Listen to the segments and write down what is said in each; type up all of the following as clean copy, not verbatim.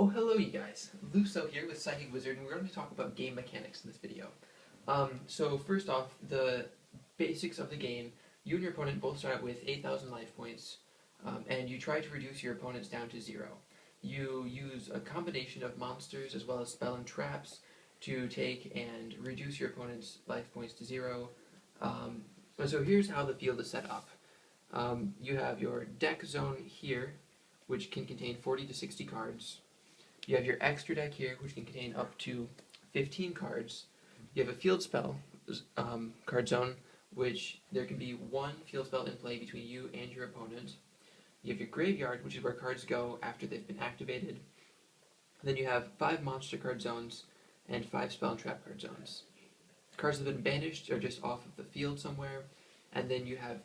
Oh, hello you guys. Luso here with Psychic Wizard, and we're going to talk about game mechanics in this video. So first off, the basics of the game. You and your opponent both start out with 8,000 life points, and you try to reduce your opponents down to 0. You use a combination of monsters as well as spell and traps to take and reduce your opponent's life points to 0. And so here's how the field is set up. You have your deck zone here, which can contain 40 to 60 cards. You have your extra deck here, which can contain up to 15 cards. You have a field spell card zone, which there can be one field spell in play between you and your opponent. You have your graveyard, which is where cards go after they've been activated. Then you have 5 monster card zones and 5 spell and trap card zones. Cards that have been banished are just off of the field somewhere, and then you have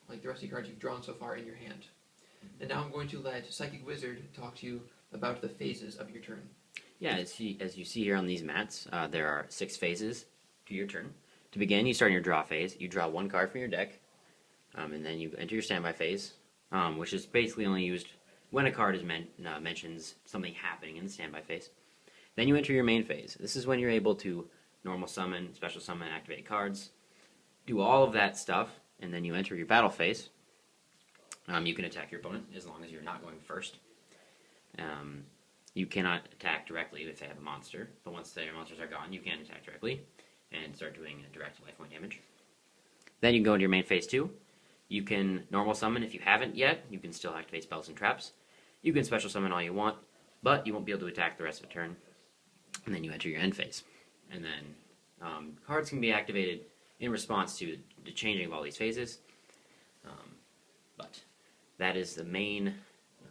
like the rest of the cards you've drawn so far in your hand. And now I'm going to let Psychic Wizard talk to you about the phases of your turn. Yeah, as you see here on these mats, there are 6 phases to your turn. To begin, you start in your draw phase. You draw 1 card from your deck, and then you enter your standby phase, which is basically only used when a card mentions something happening in the standby phase. Then you enter your main phase. This is when you're able to normal summon, special summon, activate cards, do all of that stuff, and then you enter your battle phase. You can attack your opponent as long as you're not going first. You cannot attack directly if they have a monster, but once their monsters are gone, you can attack directly and start doing direct life point damage. Then you can go into your main phase 2. You can normal summon if you haven't yet. You can still activate spells and traps. You can special summon all you want, but you won't be able to attack the rest of the turn. And then you enter your end phase. And then cards can be activated in response to the changing of all these phases. But that is the main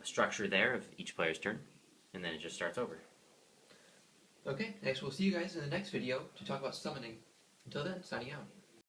structure there of each player's turn, and then it just starts over. Okay, next we'll see you guys in the next video to talk about summoning. Until then, signing out.